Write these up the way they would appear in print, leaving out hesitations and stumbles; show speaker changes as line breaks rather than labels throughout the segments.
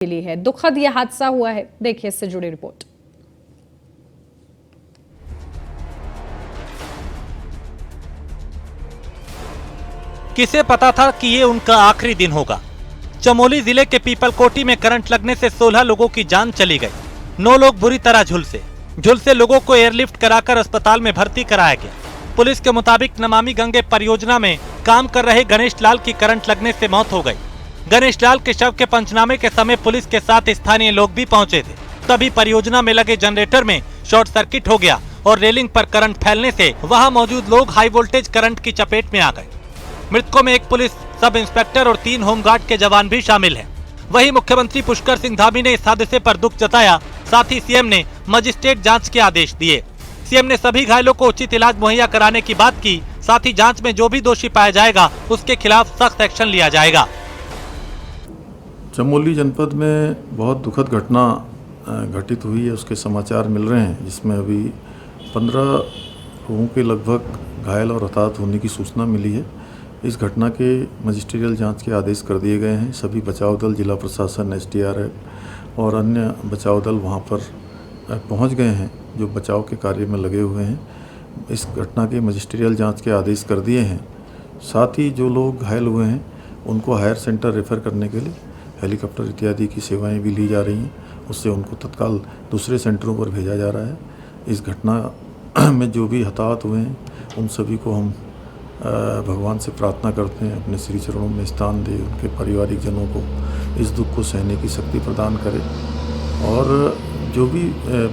के लिए है। दुखद यह हादसा हुआ है, देखिए इससे जुड़ी रिपोर्ट।
किसे पता था कि ये उनका आखिरी दिन होगा। चमोली जिले के पीपलकोटी में करंट लगने से 16 लोगों की जान चली गई। 9 लोग बुरी तरह झुलसे लोगों को एयरलिफ्ट कराकर अस्पताल में भर्ती कराया गया। पुलिस के मुताबिक नमामि गंगे परियोजना में काम कर रहे गणेश लाल की करंट लगने से मौत हो गई। गणेश लाल के शव के पंचनामे के समय पुलिस के साथ स्थानीय लोग भी पहुंचे थे। तभी परियोजना में लगे जनरेटर में शॉर्ट सर्किट हो गया और रेलिंग पर करंट फैलने से वहां मौजूद लोग हाई वोल्टेज करंट की चपेट में आ गए। मृतकों में एक पुलिस सब इंस्पेक्टर और 3 होमगार्ड के जवान भी शामिल हैं। वहीं मुख्यमंत्री पुष्कर सिंह धामी ने इस हादसे पर दुख जताया। साथ ही सीएम ने मजिस्ट्रेट जांच के आदेश दिए। सीएम ने सभी घायलों को उचित इलाज मुहैया कराने की बात की। साथ ही जांच में जो भी दोषी पाया जाएगा उसके खिलाफ सख्त एक्शन लिया जाएगा।
चमोली जनपद में बहुत दुखद घटना घटित हुई है, उसके समाचार मिल रहे हैं, जिसमें अभी 15 लोगों के लगभग घायल और हताहत होने की सूचना मिली है। इस घटना के मजिस्ट्रियल जांच के आदेश कर दिए गए हैं। सभी बचाव दल, जिला प्रशासन, SDRF और अन्य बचाव दल वहां पर पहुंच गए हैं, जो बचाव के कार्य में लगे हुए हैं। इस घटना के मजिस्ट्रियल जांच के आदेश कर दिए हैं। साथ ही जो लोग घायल हुए हैं उनको हायर सेंटर रेफ़र करने के लिए हेलीकॉप्टर इत्यादि की सेवाएं भी ली जा रही हैं। उससे उनको तत्काल दूसरे सेंटरों पर भेजा जा रहा है। इस घटना में जो भी हताहत हुए हैं उन सभी को हम भगवान से प्रार्थना करते हैं अपने श्री चरणों में स्थान दे, उनके पारिवारिक जनों को इस दुख को सहने की शक्ति प्रदान करे। और जो भी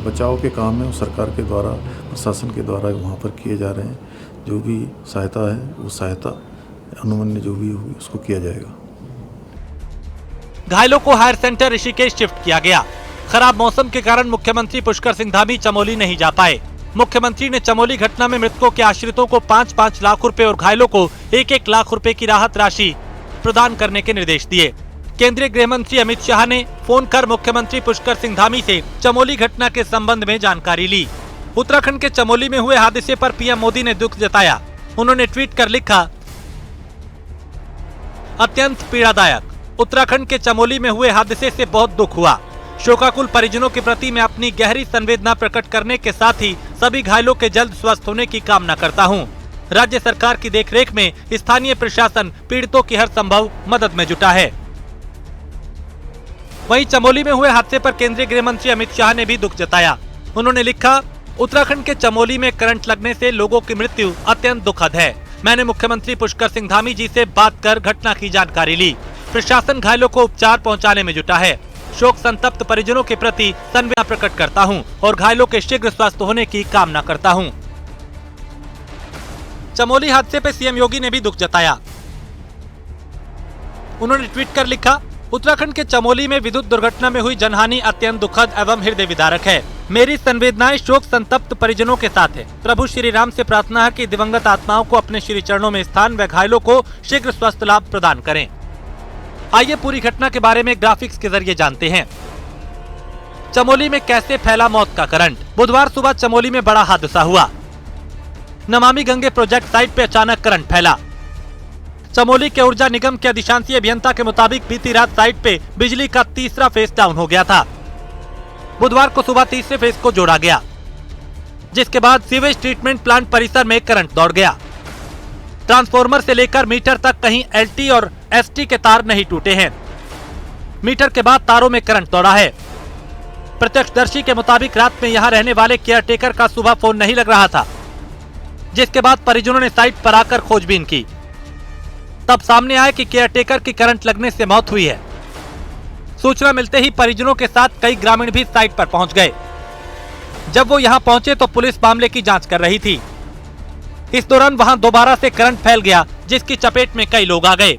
बचाव के काम है वो सरकार के द्वारा, प्रशासन के द्वारा वहाँ पर किए जा रहे हैं। जो भी सहायता है वो सहायता अनुमन्य जो भी होगी उसको किया जाएगा।
घायलों को हायर सेंटर ऋषिकेश शिफ्ट किया गया। खराब मौसम के कारण मुख्यमंत्री पुष्कर सिंह धामी चमोली नहीं जा पाए। मुख्यमंत्री ने चमोली घटना में मृतकों के आश्रितों को 5-5 लाख रुपए और घायलों को 1-1 लाख रुपए की राहत राशि प्रदान करने के निर्देश दिए। केंद्रीय गृह मंत्री अमित शाह ने फोन कर मुख्यमंत्री पुष्कर सिंह धामी से चमोली घटना के संबंध में जानकारी ली। उत्तराखंड के चमोली में हुए हादसे पर पीएम मोदी ने दुख जताया। उन्होंने ट्वीट कर लिखा, अत्यंत पीड़ादायक। उत्तराखंड के चमोली में हुए हादसे से बहुत दुख हुआ। शोकाकुल परिजनों के प्रति मैं अपनी गहरी संवेदना प्रकट करने के साथ ही सभी घायलों के जल्द स्वस्थ होने की कामना करता हूं। राज्य सरकार की देखरेख में स्थानीय प्रशासन पीड़ितों की हर संभव मदद में जुटा है। वहीं चमोली में हुए हादसे पर केंद्रीय गृह मंत्री अमित शाह ने भी दुख जताया। उन्होंने लिखा, उत्तराखंड के चमोली में करंट लगने से लोगों की मृत्यु अत्यंत दुखद है। मैंने मुख्यमंत्री पुष्कर सिंह धामी जी से बात कर घटना की जानकारी ली। प्रशासन घायलों को उपचार पहुंचाने में जुटा है। शोक संतप्त परिजनों के प्रति संवेदना प्रकट करता हूं और घायलों के शीघ्र स्वस्थ होने की कामना करता हूं। चमोली हादसे पर सीएम योगी ने भी दुख जताया। उन्होंने ट्वीट कर लिखा, उत्तराखंड के चमोली में विद्युत दुर्घटना में हुई जनहानि अत्यंत दुखद एवं हृदय विदारक है। मेरी संवेदनाएं शोक संतप्त परिजनों के साथ है। प्रभु श्री राम से प्रार्थना है कि दिवंगत आत्माओं को अपने श्री चरणों में स्थान व घायलों को शीघ्र स्वस्थ लाभ प्रदान करें। आइए पूरी घटना के बारे में ग्राफिक्स के जरिए जानते हैं। चमोली में कैसे फैला मौत का करंट। बुधवार सुबह चमोली में बड़ा हादसा हुआ। नमामि गंगे प्रोजेक्ट साइट पे अचानक करंट फैला। चमोली के ऊर्जा निगम के अधिशांशी अभियंता के मुताबिक बीती रात साइट पे बिजली का तीसरा फेज डाउन हो गया था। बुधवार को सुबह तीसरे फेज को जोड़ा गया, जिसके बाद सीवेज ट्रीटमेंट प्लांट परिसर में करंट दौड़ गया। ट्रांसफार्मर से लेकर मीटर तक कहीं LT और ST के तार नहीं टूटे हैं। मीटर के बाद तारों में करंट दौड़ा है। प्रत्यक्षदर्शी के मुताबिक रात में यहां रहने वाले केयरटेकर का सुबह फोन नहीं लग रहा था, जिसके बाद परिजनों ने साइट पर आकर खोजबीन की। तब सामने आया कि केयरटेकर की करंट लगने से मौत हुई है। सूचना मिलते ही परिजनों के साथ कई ग्रामीण भी साइट पर पहुंच गए। जब वो यहां पहुंचे तो पुलिस मामले की जांच कर रही थी। इस दौरान वहां दोबारा से करंट फैल गया, जिसकी चपेट में कई लोग आ गए।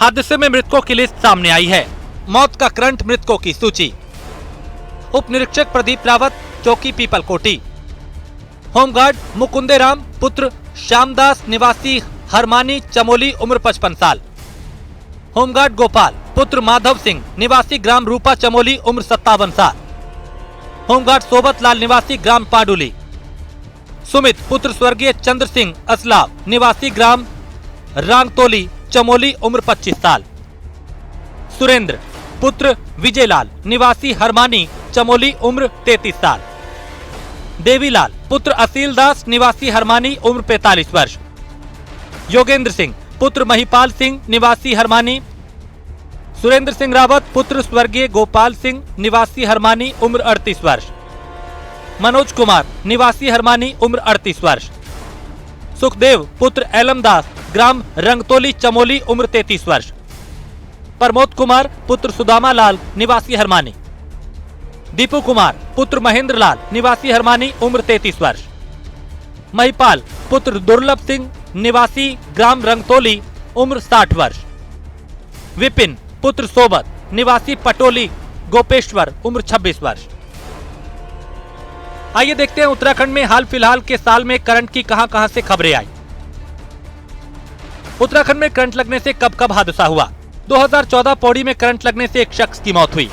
हादसे में मृतकों की लिस्ट सामने आई है। मौत का करंट मृतकों की सूची। उप निरीक्षक प्रदीप रावत, चौकी पीपलकोटी। होमगार्ड मुकुंदे राम पुत्र श्यामदास, निवासी हरमानी चमोली, उम्र 55 साल। होमगार्ड गोपाल पुत्र माधव सिंह, निवासी ग्राम रूपा चमोली, उम्र 57 साल। होमगार्ड सोबत लाल, निवासी ग्राम पाडुली। सुमित पुत्र स्वर्गीय चंद्र सिंह असलाव, निवासी ग्राम रांगतोली चमोली, उम्र 25 साल। सुरेंद्र पुत्र विजयलाल निवासी हरमानी चमोली उम्र 33 साल। देवीलाल पुत्र असील दास निवासी हरमानी उम्र 45 वर्ष। योगेंद्र सिंह पुत्र महिपाल सिंह निवासी हरमानी। सुरेंद्र सिंह रावत पुत्र स्वर्गीय गोपाल सिंह निवासी हरमानी उम्र 38 वर्ष। मनोज कुमार निवासी हरमानी उम्र 38 वर्ष। सुखदेव पुत्र एलमदास ग्राम रंगतोली चमोली उम्र 33 वर्ष। प्रमोद कुमार पुत्र सुदामा लाल निवासी हरमानी। दीपू कुमार पुत्र महेंद्र लाल निवासी हरमानी उम्र 33 वर्ष। महिपाल पुत्र दुर्लभ सिंह निवासी ग्राम रंगतोली उम्र 60 वर्ष। विपिन पुत्र सोबत निवासी पटोली गोपेश्वर उम्र 26 वर्ष। आइए देखते हैं उत्तराखंड में हाल फिलहाल के साल में करंट की कहां से खबरें आई। उत्तराखंड में करंट लगने से कब कब हादसा हुआ। 2014 पौड़ी में करंट लगने से एक शख्स की मौत हुई।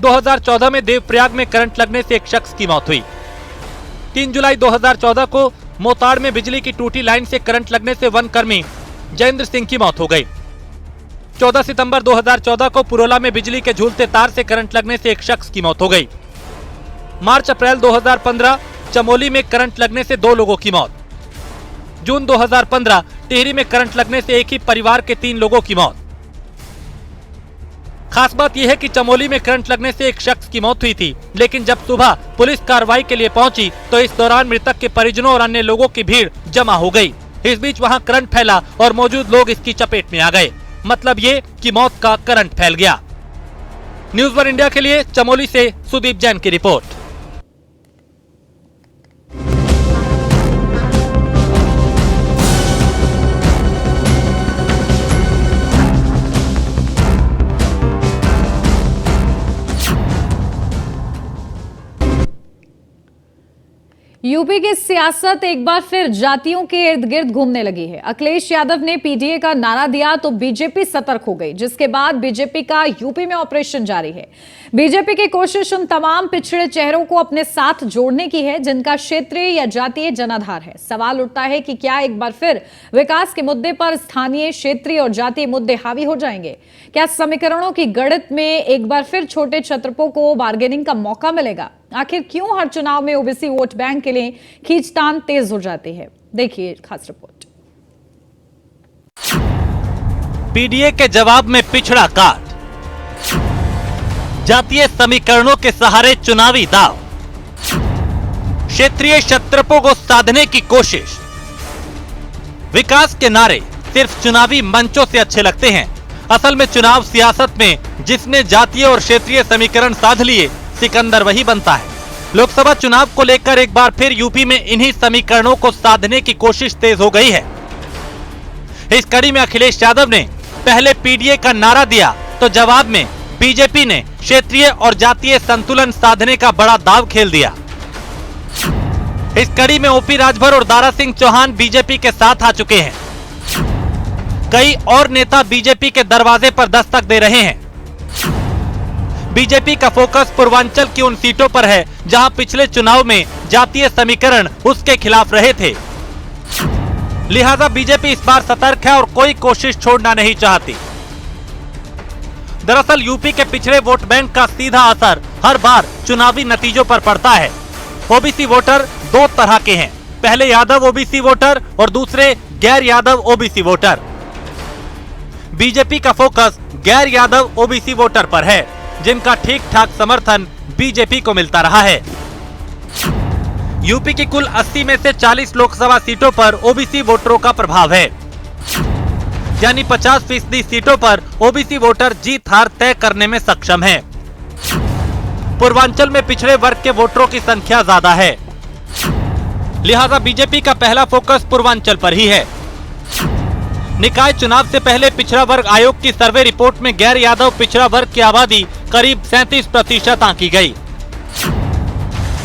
2014 में देवप्रयाग में करंट लगने से एक शख्स की मौत हुई। 3 जुलाई 2014 को मोताड़ में बिजली की टूटी लाइन से करंट लगने से वन कर्मी जयेंद्र सिंह की मौत हो गई। 14 सितंबर 2014 को पुरोला में बिजली के झूलते तार से करंट लगने से एक शख्स की मौत हो गई। मार्च अप्रैल 2015 चमोली में करंट लगने से 2 लोगों की मौत। जून 2015 टिहरी में करंट लगने से एक ही परिवार के 3 लोगों की मौत। खास बात यह है कि चमोली में करंट लगने से एक शख्स की मौत हुई थी, लेकिन जब सुबह पुलिस कार्रवाई के लिए पहुंची तो इस दौरान मृतक के परिजनों और अन्य लोगों की भीड़ जमा हो गई। इस बीच वहां करंट फैला और मौजूद लोग इसकी चपेट में आ गए। मतलब ये कि मौत का करंट फैल गया। न्यूज़ वन इंडिया के लिए चमोली से सुदीप जैन की रिपोर्ट।
यूपी की सियासत एक बार फिर जातियों के इर्द गिर्द घूमने लगी है। अखिलेश यादव ने पीडीए का नारा दिया तो बीजेपी सतर्क हो गई, जिसके बाद बीजेपी का यूपी में ऑपरेशन जारी है। बीजेपी की कोशिश उन तमाम पिछड़े चेहरों को अपने साथ जोड़ने की है जिनका क्षेत्रीय या जातीय जनाधार है। सवाल उठता है कि क्या एक बार फिर विकास के मुद्दे पर स्थानीय, क्षेत्रीय और जातीय मुद्दे हावी हो जाएंगे? क्या समीकरणों की गणित में एक बार फिर छोटे छत्रपों को बार्गेनिंग का मौका मिलेगा? आखिर क्यों हर चुनाव में ओबीसी वोट बैंक के लिए खींचतान तेज हो जाती है? देखिए खास रिपोर्ट।
पीडीए के जवाब में पिछड़ा काट, जातीय समीकरणों के सहारे चुनावी दाव, क्षेत्रीय छत्रपों को साधने की कोशिश। विकास के नारे सिर्फ चुनावी मंचों से अच्छे लगते हैं। असल में चुनाव सियासत में जिसने जातीय और क्षेत्रीय समीकरण साध लिए सिकंदर वही बनता है। लोकसभा चुनाव को लेकर एक बार फिर यूपी में इन्हीं समीकरणों को साधने की कोशिश तेज हो गई है। इस कड़ी में अखिलेश यादव ने पहले पीडीए का नारा दिया तो जवाब में बीजेपी ने क्षेत्रीय और जातीय संतुलन साधने का बड़ा दाव खेल दिया। इस कड़ी में ओपी राजभर और दारा सिंह चौहान बीजेपी के साथ आ चुके हैं। कई और नेता बीजेपी के दरवाजे पर दस्तक दे रहे हैं। बीजेपी का फोकस पूर्वांचल की उन सीटों पर है जहां पिछले चुनाव में जातीय समीकरण उसके खिलाफ रहे थे। लिहाजा बीजेपी इस बार सतर्क है और कोई कोशिश छोड़ना नहीं चाहती। दरअसल यूपी के पिछड़े वोट बैंक का सीधा असर हर बार चुनावी नतीजों पर पड़ता है। ओबीसी वोटर 2 तरह के हैं, पहले यादव ओबीसी वोटर और दूसरे गैर यादव ओबीसी वोटर। बीजेपी का फोकस गैर यादव ओबीसी वोटर पर है जिनका ठीक ठाक समर्थन बीजेपी को मिलता रहा है। यूपी की कुल 80 में से 40 लोकसभा सीटों पर ओबीसी वोटरों का प्रभाव है, यानी 50% सीटों पर ओबीसी वोटर जीत हार तय करने में सक्षम है। पूर्वांचल में पिछड़े वर्ग के वोटरों की संख्या ज्यादा है, लिहाजा बीजेपी का पहला फोकस पूर्वांचल पर ही है। निकाय चुनाव से पहले पिछड़ा वर्ग आयोग की सर्वे रिपोर्ट में गैर यादव पिछड़ा वर्ग की आबादी करीब 37% आंकी गई।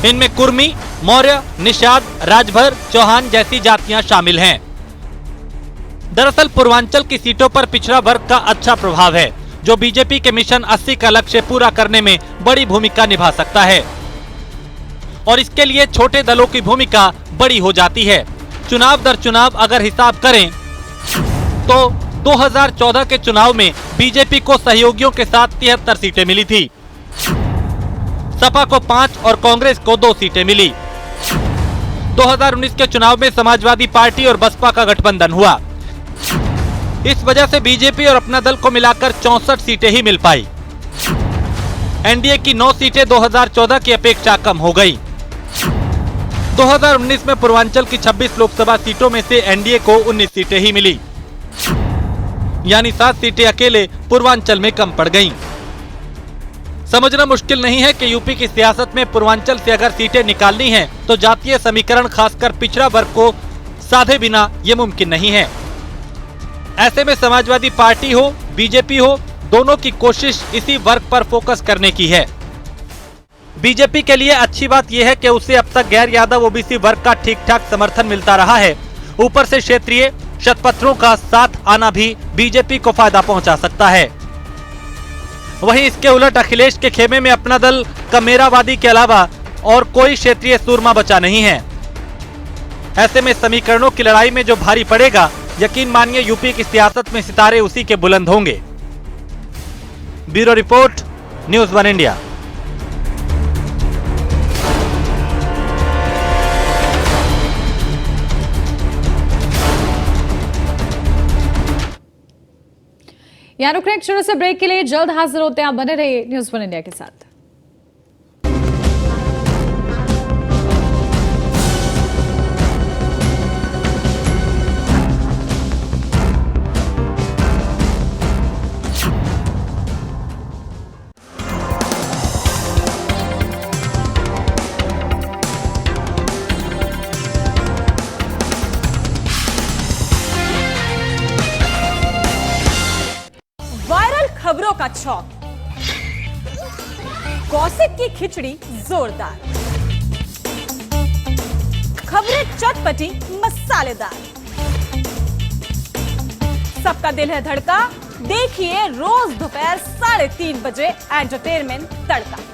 इनमें कुर्मी, मौर्य, निषाद, राजभर, चौहान जैसी जातियां शामिल हैं। दरअसल पूर्वांचल की सीटों पर पिछड़ा वर्ग का अच्छा प्रभाव है, जो बीजेपी के मिशन 80 का लक्ष्य पूरा करने में बड़ी भूमिका निभा सकता है। और इसके लिए छोटे दलों की भूमिका बड़ी हो जाती है। चुनाव दर चुनाव अगर हिसाब करें तो 2014 के चुनाव में बीजेपी को सहयोगियों के साथ 73 सीटें मिली थी। सपा को 5 और कांग्रेस को 2 सीटें मिली। 2019 के चुनाव में समाजवादी पार्टी और बसपा का गठबंधन हुआ। इस वजह से बीजेपी और अपना दल को मिलाकर 64 सीटें ही मिल पाई। एनडीए की 9 सीटें 2014 की अपेक्षा कम हो गई। 2019 में पूर्वांचल की 26 लोकसभा सीटों में से एनडीए को 19 सीटें ही मिली, यानी 7 सीटें अकेले पूर्वांचल में कम पड़ गईं। समझना मुश्किल नहीं है कि यूपी की सियासत में पूर्वांचल से अगर सीटें निकालनी हैं, तो जातीय समीकरण खासकर पिछड़ा वर्ग को साधे बिना ये मुमकिन नहीं है। ऐसे में समाजवादी पार्टी हो, बीजेपी हो, दोनों की कोशिश इसी वर्ग पर फोकस करने की है। बीजेपी के लिए अच्छी बात यह है कि उसे अब तक गैर यादव ओबीसी वर्ग का ठीक ठाक समर्थन मिलता रहा है। ऊपर से क्षेत्रीय शतपथरों का साथ आना भी बीजेपी को फायदा पहुंचा सकता है। वहीं इसके उलट अखिलेश के खेमे में अपना दल कमेरावादी के अलावा और कोई क्षेत्रीय सूरमा बचा नहीं है। ऐसे में समीकरणों की लड़ाई में जो भारी पड़ेगा, यकीन मानिए यूपी की सियासत में सितारे उसी के बुलंद होंगे। Bureau report, news 1 India.
यहाँ रुक रहे एक छोटे से ब्रेक के लिए, जल्द हाजिर होते हैं। आप बने रहिए न्यूज़ 1 इंडिया के साथ।
खबरों का छौक, गॉसिप की खिचड़ी जोरदार, खबरें चटपटी मसालेदार, सबका दिल है धड़का। देखिए रोज दोपहर 3:30 बजे एंटरटेनमेंट तड़का।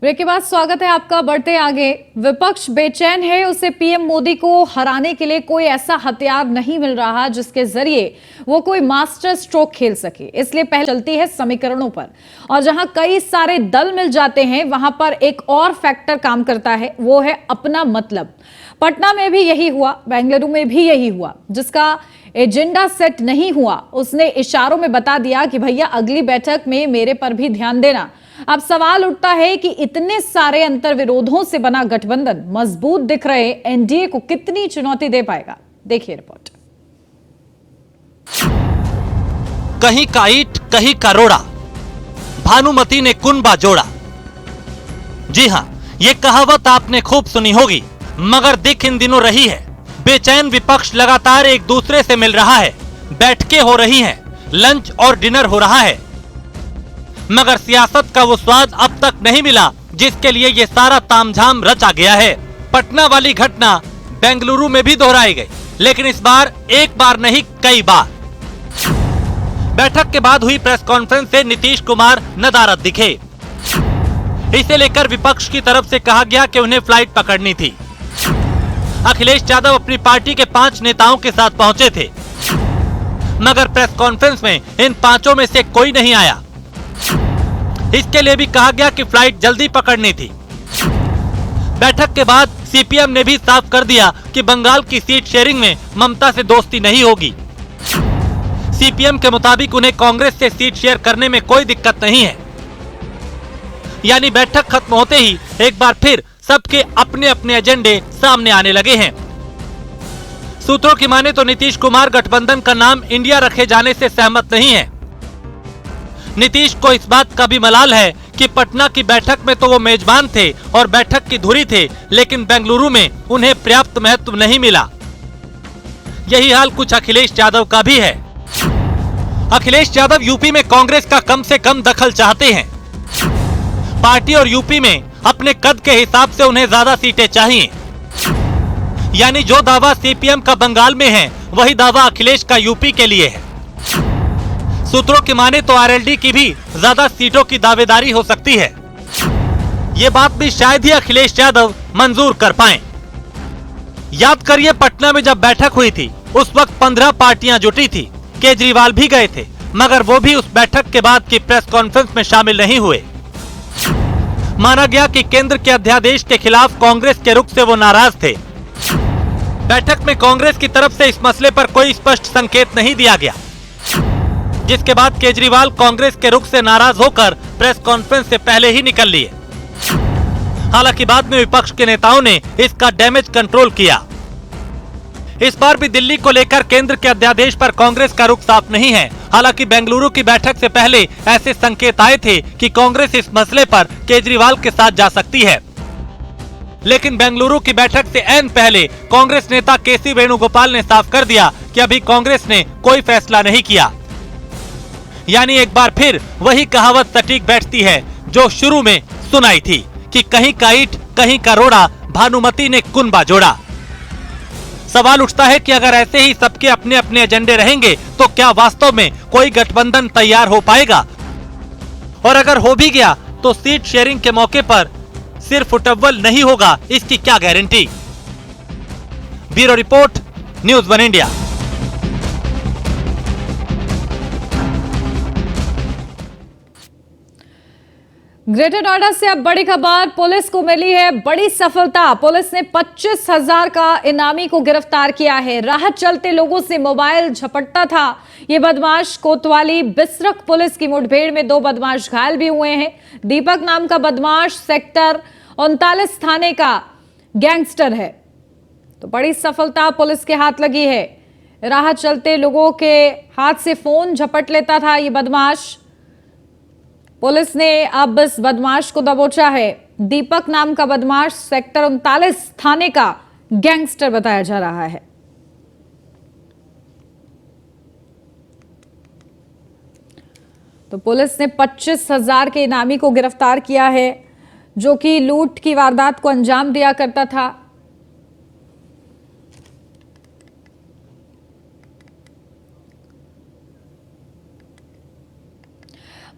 ब्रेक के बाद स्वागत है आपका। बढ़ते आगे, विपक्ष बेचैन है। उसे पीएम मोदी को हराने के लिए कोई ऐसा हथियार नहीं मिल रहा जिसके जरिए वो कोई मास्टर स्ट्रोक खेल सके। इसलिए पहले चलती है समीकरणों पर, और जहां कई सारे दल मिल जाते हैं वहां पर एक और फैक्टर काम करता है, वो है अपना मतलब। पटना में भी यही हुआ, बेंगलुरु में भी यही हुआ। जिसका एजेंडा सेट नहीं हुआ उसने इशारों में बता दिया कि भैया अगली बैठक में मेरे पर भी ध्यान देना। अब सवाल उठता है कि इतने सारे अंतर्विरोधों से बना गठबंधन मजबूत दिख रहे एनडीए को कितनी चुनौती दे पाएगा। देखिए रिपोर्ट।
कहीं का ईंट कहीं का रोड़ा, भानुमति ने कुनबा जोड़ा। जी हां, ये कहावत आपने खूब सुनी होगी, मगर दिख इन दिनों रही है। बेचैन विपक्ष लगातार एक दूसरे से मिल रहा है, बैठकें हो रही हैं, लंच और डिनर हो रहा है, मगर सियासत का वो स्वाद अब तक नहीं मिला जिसके लिए ये सारा तामझाम रचा गया है। पटना वाली घटना बेंगलुरु में भी दोहराई गई, लेकिन इस बार एक बार नहीं कई बार। बैठक के बाद हुई प्रेस कॉन्फ्रेंस से नीतीश कुमार नदारद दिखे। इसे लेकर विपक्ष की तरफ से कहा गया कि उन्हें फ्लाइट पकड़नी थी। अखिलेश यादव अपनी पार्टी के 5 नेताओं के साथ पहुंचे थे, मगर प्रेस कॉन्फ्रेंस में इन 5 में से कोई नहीं आया। इसके लिए भी कहा गया कि फ्लाइट जल्दी पकड़नी थी। बैठक के बाद सीपीएम ने भी साफ कर दिया कि बंगाल की सीट शेयरिंग में ममता से दोस्ती नहीं होगी। सीपीएम के मुताबिक उन्हें कांग्रेस से सीट शेयर करने में कोई दिक्कत नहीं है। यानी बैठक खत्म होते ही एक बार फिर सबके अपने अपने एजेंडे सामने आने लगे हैं। सूत्रों की माने तो नीतीश कुमार गठबंधन का नाम इंडिया रखे जाने से सहमत नहीं है। नीतीश को इस बात का भी मलाल है कि पटना की बैठक में तो वो मेजबान थे और बैठक की धुरी थे, लेकिन बेंगलुरु में उन्हें पर्याप्त महत्व नहीं मिला। यही हाल कुछ अखिलेश यादव का भी है। अखिलेश यादव यूपी में कांग्रेस का कम से कम दखल चाहते हैं। पार्टी और यूपी में अपने कद के हिसाब से उन्हें ज्यादा सीटें चाहिए। यानी जो दावा सीपीएम का बंगाल में है, वही दावा अखिलेश का यूपी के लिए है। सूत्रों की माने तो आरएलडी की भी ज्यादा सीटों की दावेदारी हो सकती है। ये बात भी शायद ही अखिलेश यादव मंजूर कर पाए। याद करिए, पटना में जब बैठक हुई थी, उस वक्त 15 पार्टियां जुटी थी। केजरीवाल भी गए थे, मगर वो भी उस बैठक के बाद की प्रेस कॉन्फ्रेंस में शामिल नहीं हुए। माना गया कि केंद्र के अध्यादेश के खिलाफ कांग्रेस के रुख से वो नाराज थे। बैठक में कांग्रेस की तरफ से इस मसले पर कोई स्पष्ट संकेत नहीं दिया गया, जिसके बाद केजरीवाल कांग्रेस के रुख से नाराज होकर प्रेस कॉन्फ्रेंस से पहले ही निकल लिए। हालांकि बाद में विपक्ष के नेताओं ने इसका डैमेज कंट्रोल किया। इस बार भी दिल्ली को लेकर केंद्र के अध्यादेश पर कांग्रेस का रुख साफ नहीं है। हालांकि बेंगलुरु की बैठक से पहले ऐसे संकेत आए थे कि कांग्रेस इस मसले पर केजरीवाल के साथ जा सकती है। लेकिन बेंगलुरु की बैठक से ऐन पहले कांग्रेस नेता केसी वेणुगोपाल ने साफ कर दिया कि अभी कांग्रेस ने कोई फैसला नहीं किया। यानी एक बार फिर वही कहावत सटीक बैठती है जो शुरू में सुनाई थी कि कहीं का ईंट कहीं का रोड़ा, भानुमति ने कुनबा जोड़ा। सवाल उठता है कि अगर ऐसे ही सबके अपने अपने एजेंडे रहेंगे तो क्या वास्तव में कोई गठबंधन तैयार हो पाएगा? और अगर हो भी गया तो सीट शेयरिंग के मौके पर सिर्फ फुटबॉल नहीं होगा, इसकी क्या guarantee? Bureau report, news 1 India.
Greater Noida से अब बड़ी खबर, पुलिस को मिली है बड़ी सफलता। पुलिस ने 25,000 का इनामी को गिरफ्तार किया है। राह चलते लोगों से मोबाइल झपटता था ये बदमाश। कोतवाली बिसरख पुलिस की मुठभेड़ में 2 बदमाश घायल भी हुए हैं। दीपक नाम का बदमाश सेक्टर 39 थाने का गैंगस्टर है। तो बड़ी सफलता पुलिस के हाथ लगी है। राह चलते लोगों के हाथ से फोन झपट लेता था ये बदमाश। पुलिस ने अब इस बदमाश को दबोचा है। दीपक नाम का बदमाश सेक्टर 39 थाने का गैंगस्टर बताया जा रहा है। तो पुलिस ने 25,000 के इनामी को गिरफ्तार किया है, जो कि लूट की वारदात को अंजाम दिया करता था।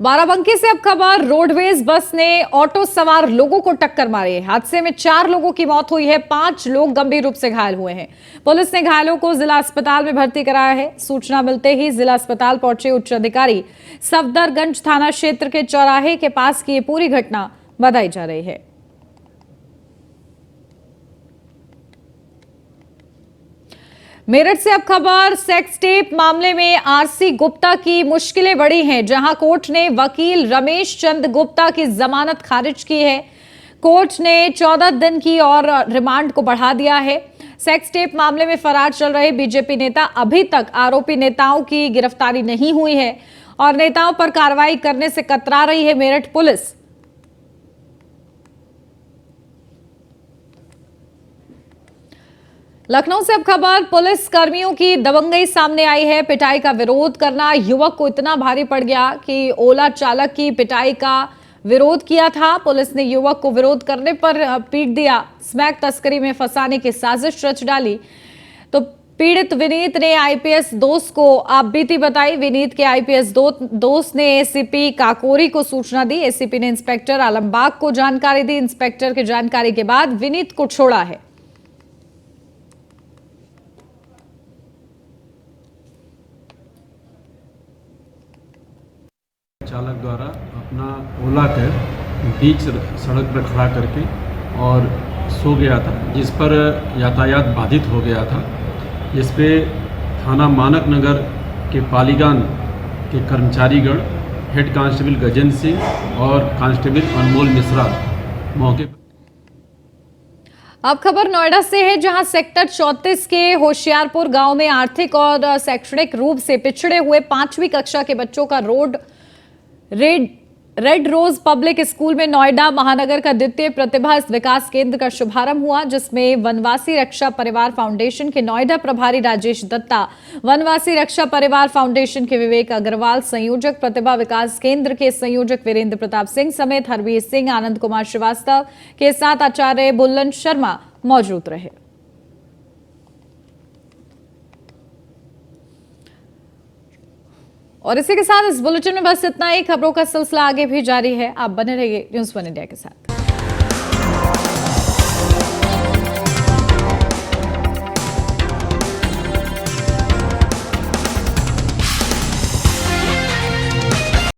बाराबंकी से अब खबर, रोडवेज बस ने ऑटो सवार लोगों को टक्कर मारी है। हादसे में 4 लोगों की मौत हुई है, 5 लोग गंभीर रूप से घायल हुए हैं। पुलिस ने घायलों को जिला अस्पताल में भर्ती कराया है। सूचना मिलते ही जिला अस्पताल पहुंचे उच्च अधिकारी सफदरगंज थाना क्षेत्र के चौराहे के पास की ये पूरी घटना बताई जा रही है। मेरठ से अब खबर, सेक्स टेप मामले में आरसी गुप्ता की मुश्किलें बढ़ी हैं, जहां कोर्ट ने वकील रमेश चंद गुप्ता की जमानत खारिज की है। कोर्ट ने 14 दिन की और रिमांड को बढ़ा दिया है। सेक्स टेप मामले में फरार चल रहे बीजेपी नेता, अभी तक आरोपी नेताओं की गिरफ्तारी नहीं हुई है और नेताओं पर कार्रवाई करने से कतरा रही है मेरठ पुलिस। लखनऊ से अब खबर, पुलिस कर्मियों की दबंगई सामने आई है। पिटाई का विरोध करना युवक को इतना भारी पड़ गया कि ओला चालक की पिटाई का विरोध किया था। पुलिस ने युवक को विरोध करने पर पीट दिया। स्मैक तस्करी में फंसाने की साजिश रच डाली। तो पीड़ित विनीत ने आईपीएस दोस्त को आप बीती बताई। विनीत के आईपीएस दोस्त ने एसीपी काकोरी को सूचना दी। एसीपी ने इंस्पेक्टर आलमबाग को जानकारी दी। इंस्पेक्टर की जानकारी के बाद विनीत को छोड़ा है।
चालक द्वारा अपना ओला कैब बीच सड़क पर खड़ा करके और सो गया था, जिस पर यातायात बाधित हो गया था, जिस पे थाना मानक नगर के पालीगान के कर्मचारीगण, हेड कांस्टेबल गजेंद्र सिंह और कांस्टेबल अनमोल मिश्रा मौके पर।
अब खबर नोएडा से है, जहां सेक्टर 34 के होशियारपुर गांव में आर्थिक और शैक्षणिक रूप से पिछड़े हुए 5वीं कक्षा के बच्चों का road Red Rose Public School में नोएडा महानगर का द्वितीय प्रतिभा विकास केंद्र का शुभारंभ हुआ, जिसमें वनवासी रक्षा परिवार फाउंडेशन के नोएडा प्रभारी राजेश दत्ता, वनवासी रक्षा परिवार फाउंडेशन के विवेक अग्रवाल, संयोजक प्रतिभा विकास केंद्र के संयोजक वीरेंद्र प्रताप सिंह समेत हरवीर सिंह, आनंद कुमार श्रीवास्तव के साथ आचार्य बुलंद शर्मा मौजूद रहे। और इसी के साथ इस बुलेटिन में बस इतना ही। खबरों का सिलसिला आगे भी जारी है, आप बने रहिए न्यूज़ 1 इंडिया के साथ।